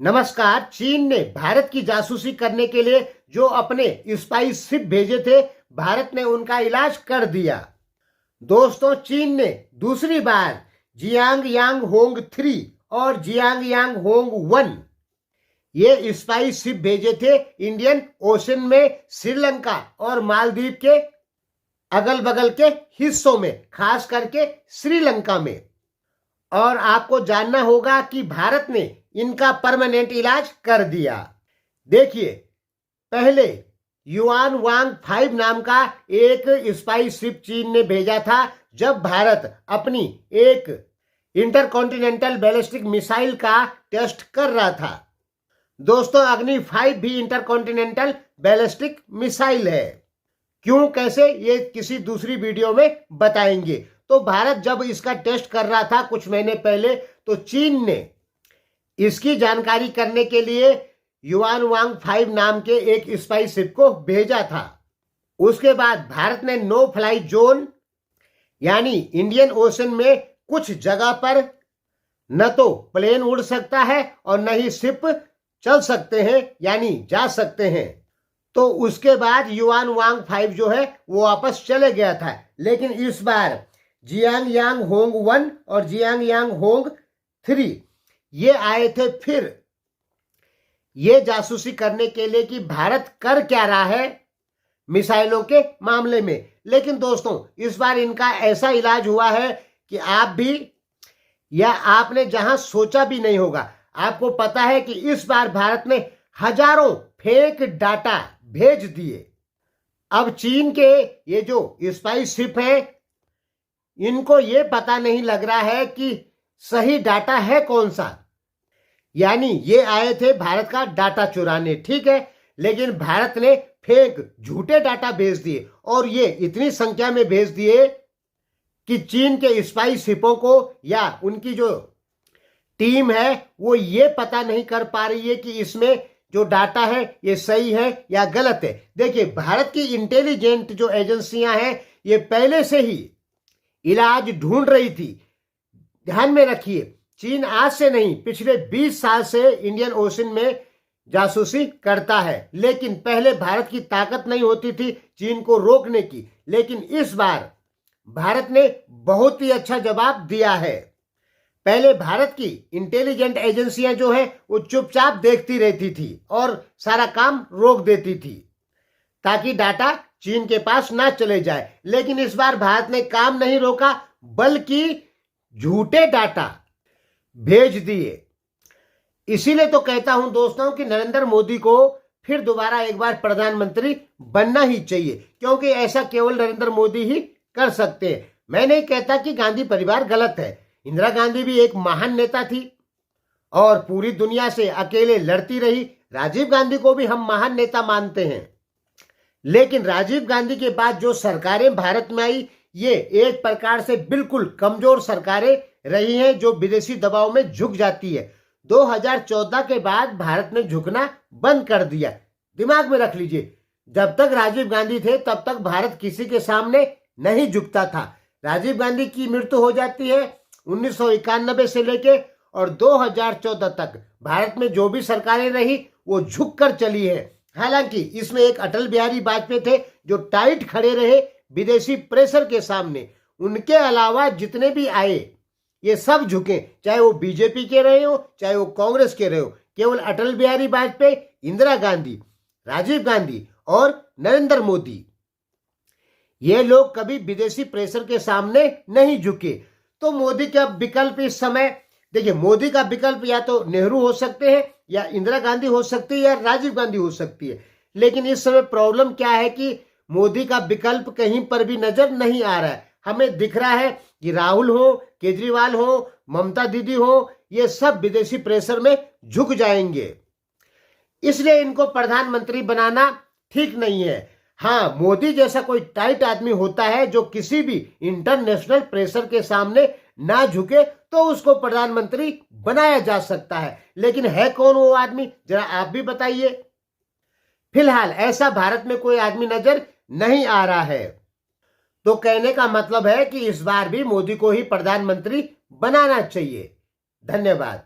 नमस्कार। चीन ने भारत की जासूसी करने के लिए जो अपने स्पाई शिप भेजे थे, भारत ने उनका इलाज कर दिया। दोस्तों, चीन ने दूसरी बार जियांग यांग होंग 3 और जियांग यांग होंग 1 ये स्पाई शिप भेजे थे इंडियन ओशन में, श्रीलंका और मालदीव के अगल बगल के हिस्सों में, खास करके श्रीलंका में। और आपको जानना होगा कि भारत ने इनका परमानेंट इलाज कर दिया। देखिए, पहले युआन वांग 5 नाम का एक स्पाई शिप चीन ने भेजा था जब भारत अपनी एक इंटरकॉन्टिनेंटल बैलिस्टिक मिसाइल का टेस्ट कर रहा था। दोस्तों, अग्नि 5 भी इंटरकॉन्टिनेंटल बैलिस्टिक मिसाइल है। क्यों, कैसे, ये किसी दूसरी वीडियो में बताएंगे। तो भारत जब इसका टेस्ट कर रहा था कुछ महीने पहले, तो चीन ने इसकी जानकारी करने के लिए युआन वांग 5 नाम के एक स्पाई शिप को भेजा था। उसके बाद भारत ने नो फ्लाई जोन यानी इंडियन ओशन में कुछ जगह पर न तो प्लेन उड़ सकता है और न ही शिप चल सकते हैं यानी जा सकते हैं। तो उसके बाद युआन वांग 5 जो है वो वापस चले गया था। लेकिन इस बार जियांग यांग होंग 1 और जियांग यांग होंग 3 ये आए थे फिर ये जासूसी करने के लिए कि भारत कर क्या रहा है मिसाइलों के मामले में। लेकिन दोस्तों, इस बार इनका ऐसा इलाज हुआ है कि आप भी या आपने जहां सोचा भी नहीं होगा। आपको पता है कि इस बार भारत ने हजारों फेक डाटा भेज दिए। अब चीन के ये जो स्पाई शिप है, इनको ये पता नहीं लग रहा है कि सही डाटा है कौन सा। यानी ये आए थे भारत का डाटा चुराने, ठीक है, लेकिन भारत ने फेक झूठे डाटा भेज दिए और ये इतनी संख्या में भेज दिए कि चीन के स्पाई शिपों को या उनकी जो टीम है वो ये पता नहीं कर पा रही है कि इसमें जो डाटा है ये सही है या गलत है। देखिए, भारत की इंटेलिजेंट जो एजेंसियां हैं ये पहले से ही इलाज ढूंढ रही थी। ध्यान में रखिए, चीन आज से नहीं पिछले 20 साल से इंडियन ओशन में जासूसी करता है, लेकिन पहले भारत की ताकत नहीं होती थी चीन को रोकने की। लेकिन इस बार भारत ने बहुत ही अच्छा जवाब दिया है। पहले भारत की इंटेलिजेंट एजेंसियां जो है वो चुपचाप देखती रहती थी और सारा काम रोक देती थी ताकि डाटा चीन के पास ना चले जाए। लेकिन इस बार भारत ने काम नहीं रोका बल्कि झूठे डाटा भेज दिए। इसीलिए तो कहता हूं दोस्तों कि नरेंद्र मोदी को फिर दोबारा एक बार प्रधानमंत्री बनना ही चाहिए, क्योंकि ऐसा केवल नरेंद्र मोदी ही कर सकते हैं। मैं नहीं कहता कि गांधी परिवार गलत है। इंदिरा गांधी भी एक महान नेता थी और पूरी दुनिया से अकेले लड़ती रही। राजीव गांधी को भी हम महान नेता मानते हैं, लेकिन राजीव गांधी के बाद जो सरकारें भारत में आई ये एक प्रकार से बिल्कुल कमजोर सरकारें रही हैं जो विदेशी दबाव में झुक जाती है। 2014 के बाद भारत ने झुकना बंद कर दिया। दिमाग में रख लीजिए, जब तक राजीव गांधी थे तब तक भारत किसी के सामने नहीं झुकता था। राजीव गांधी की मृत्यु हो जाती है 1991 से लेके और 2014 तक भारत में जो भी सरकारें रही वो झुक कर चली है। हालांकि इसमें एक अटल बिहारी वाजपेयी थे जो टाइट खड़े रहे विदेशी प्रेशर के सामने। उनके अलावा जितने भी आए ये सब झुके, चाहे वो बीजेपी के रहे हो चाहे वो कांग्रेस के रहे हो। केवल अटल बिहारी वाजपेयी, इंदिरा गांधी, राजीव गांधी और नरेंद्र मोदी ये लोग कभी विदेशी प्रेशर के सामने नहीं झुके। तो मोदी का विकल्प इस समय देखिए, मोदी का विकल्प या तो नेहरू हो सकते हैं या इंदिरा गांधी हो सकती है या राजीव गांधी हो सकती है। लेकिन इस समय प्रॉब्लम क्या है कि मोदी का विकल्प कहीं पर भी नजर नहीं आ रहा है। हमें दिख रहा है कि राहुल हो, केजरीवाल हो, ममता दीदी हो, ये सब विदेशी प्रेशर में झुक जाएंगे। इसलिए इनको प्रधानमंत्री बनाना ठीक नहीं है। हाँ, मोदी जैसा कोई टाइट आदमी होता है जो किसी भी इंटरनेशनल प्रेशर के सामने ना झुके तो उसको प्रधानमंत्री बनाया जा सकता है। लेकिन है कौन वो आदमी, जरा आप भी बताइए। फिलहाल ऐसा भारत में कोई आदमी नजर नहीं आ रहा है। तो कहने का मतलब है कि इस बार भी मोदी को ही प्रधानमंत्री बनाना चाहिए। धन्यवाद।